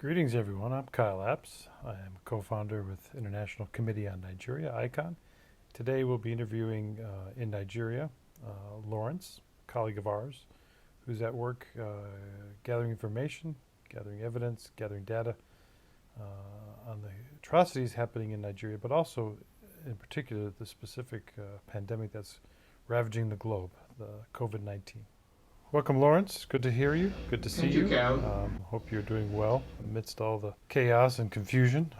Greetings, everyone. I'm Kyle Apps. I am a co-founder with International Committee on Nigeria, ICON. Today we'll be interviewing in Nigeria Lawrence, a colleague of ours, who's at work gathering information, gathering evidence, gathering data on the atrocities happening in Nigeria, but also in particular the specific pandemic that's ravaging the globe, the COVID-19. Welcome, Lawrence. Good to hear you. Good to see Thank you. you, Cal. Hope you're doing well amidst all the chaos and confusion.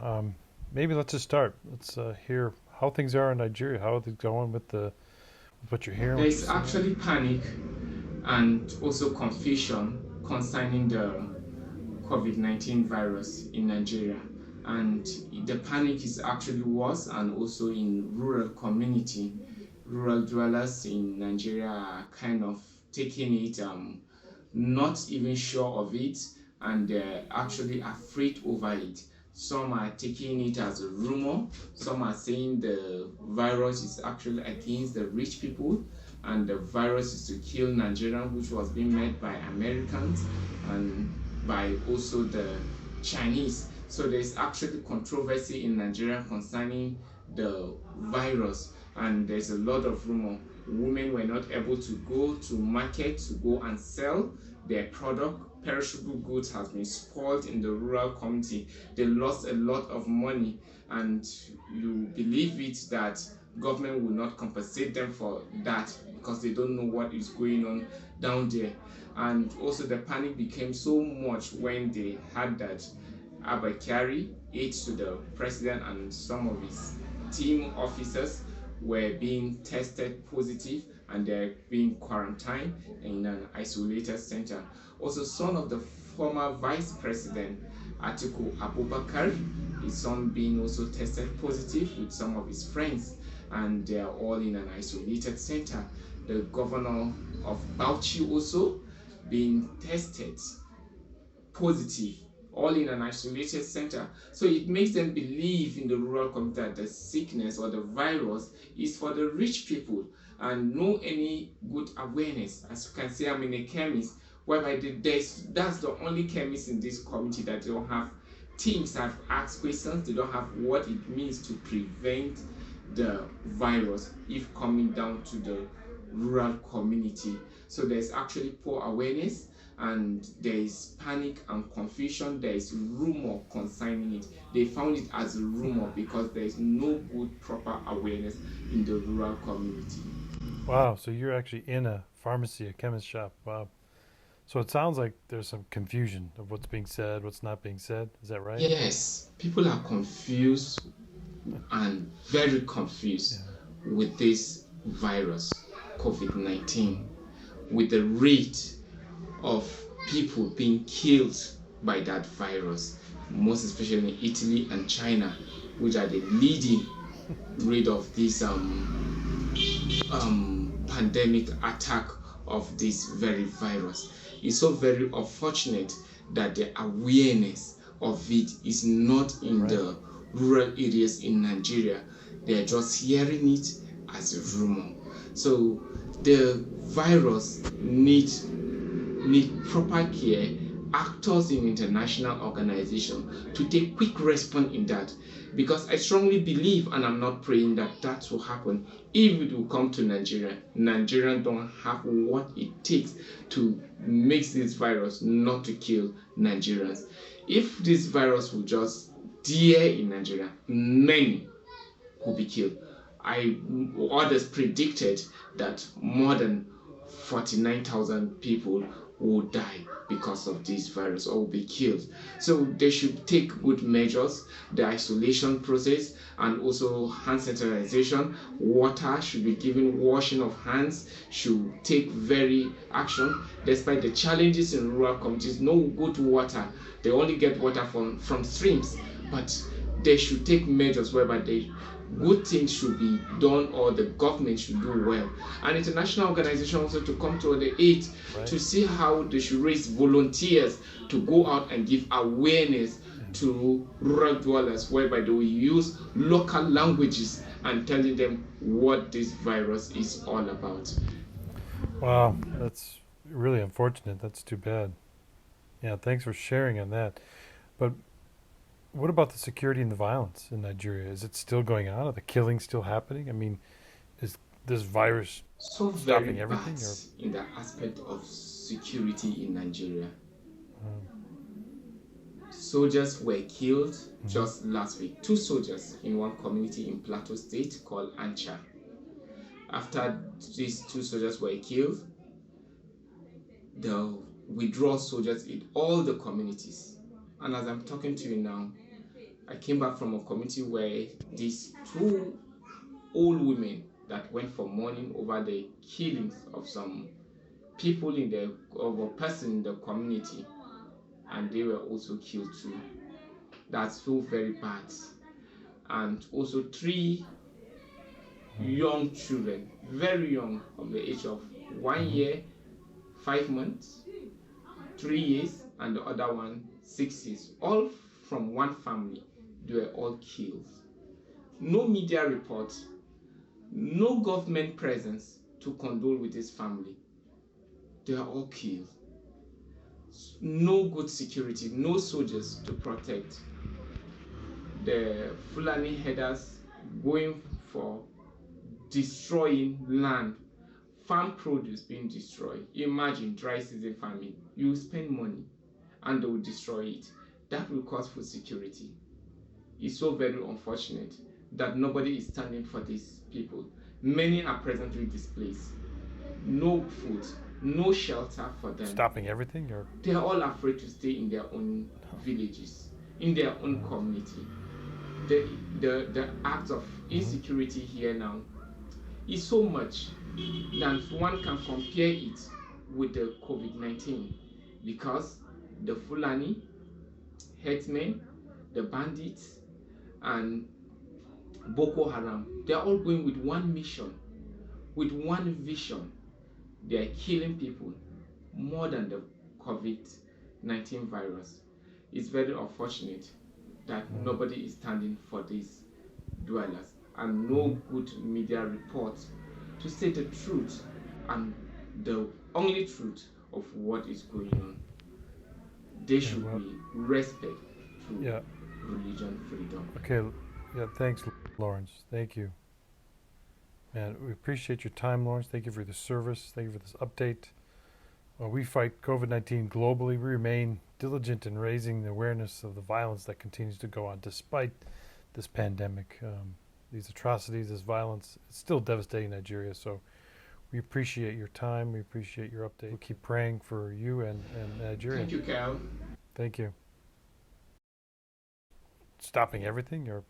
Maybe let's just start. Let's hear how things are in Nigeria. How are things going with what you're hearing, There what you're is seeing? actually panic and also confusion concerning the COVID-19 virus in Nigeria. And the panic is actually worse, and also in rural community. Rural dwellers in Nigeria are kind of taking it, not even sure of it, and they're actually afraid over it. Some are taking it as a rumor. Some are saying the virus is actually against the rich people, and the virus is to kill Nigerians, which was being made by Americans and by also the Chinese. So there's actually controversy in Nigeria concerning the virus, and there's a lot of rumor. Women were not able to go to market to go and sell their product. Perishable goods has been spoiled in the rural community. They lost a lot of money, and you believe it that government will not compensate them for that because they don't know what is going on down there. And also the panic became so much when they had that Abakari, aide to the president, and some of his team officers were being tested positive, and they're being quarantined in an isolated center. Also, son of the former vice president, Atiku Abubakar, his son being also tested positive with some of his friends, and they are all in an isolated center. The governor of Bauchi also being tested positive, all in an isolated center. So it makes them believe in the rural community that the sickness or the virus is for the rich people, and no any good awareness. As you can see, I'm in a chemist whereby that's the only chemist in this community that don't have teams have asked questions. They don't have what it means to prevent the virus if coming down to the rural community. So there's actually poor awareness, and there is panic and confusion. There is rumor concerning it. They found it as a rumor because there is no good proper awareness in the rural community. Wow, so you're actually in a pharmacy, a chemist shop. Wow. So it sounds like there's some confusion of what's being said, what's not being said. Is that right? Yes, people are confused and very confused Yeah. with this virus, COVID-19, with the rate of people being killed by that virus, most especially in Italy and China, which are the leading rate of this pandemic attack of this very virus. It's so very unfortunate that the awareness of it is not in Right. the rural areas in Nigeria. They are just hearing it as a rumor. So the virus need proper care, actors in international organization to take quick response in that, because I strongly believe, and I'm not praying that that will happen. If it will come to Nigeria, Nigerians don't have what it takes to make this virus not to kill Nigerians. If this virus will just dare in Nigeria, many will be killed. Others predicted that more than 49,000 people will die because of this virus or will be killed. So they should take good measures, the isolation process, and also hand sanitization. Water should be given, washing of hands should take very action. Despite the challenges in rural communities, no good water. They only get water from streams, but they should take measures whereby they good things should be done, or the government should do well, and international organizations also to come to the aid Right. to see how they should raise volunteers to go out and give awareness Yeah. to rural dwellers, whereby they will use local languages and telling them what this virus is all about. Wow, that's really unfortunate. That's too bad. Yeah, thanks for sharing on that. But what about the security and the violence in Nigeria? Is it still going on? Are the killings still happening? I mean, is this virus So very stopping bad everything, or in the aspect of security in Nigeria. Soldiers were killed just last week. Two soldiers in one community in Plateau State called Ancha. After these two soldiers were killed, the withdrawal soldiers in all the communities. And as I'm talking to you now, I came back from a community where these two old women that went for mourning over the killings of some people of a person in the community, and they were also killed too. That's so very bad. And also three young children, very young, of the age of 1 year, 5 months, 3 years, and the other one 6 years, all from one family. They were all killed. No media report, no government presence to condole with this family. They are all killed. No good security, no soldiers to protect. The Fulani headers going for destroying land, farm produce being destroyed. Imagine dry season farming. You spend money and they will destroy it. That will cause food security. It's so very unfortunate that nobody is standing for these people. Many are presently displaced. No food, no shelter for them. stopping everything, or They are all afraid to stay in their own villages, in their own community. The act of insecurity here now is so much that one can compare it with the COVID-19, because the Fulani, herdsmen, the bandits, and Boko Haram, they are all going with one mission, with one vision. They are killing people more than the COVID-19 virus. It's very unfortunate that nobody is standing for these dwellers, and no good media reports to say the truth and the only truth of what is going on. There should be respect to religion freedom. Okay, yeah, thanks, Lawrence. Thank you. Man, we appreciate your time, Lawrence. Thank you for the service. Thank you for this update. While we fight COVID-19 globally, we remain diligent in raising the awareness of the violence that continues to go on despite this pandemic. These atrocities, this violence, it's still devastating Nigeria. So we appreciate your time. We appreciate your update. We'll keep praying for you and Nigeria. Thank you, Cal. Thank you. Stopping everything, or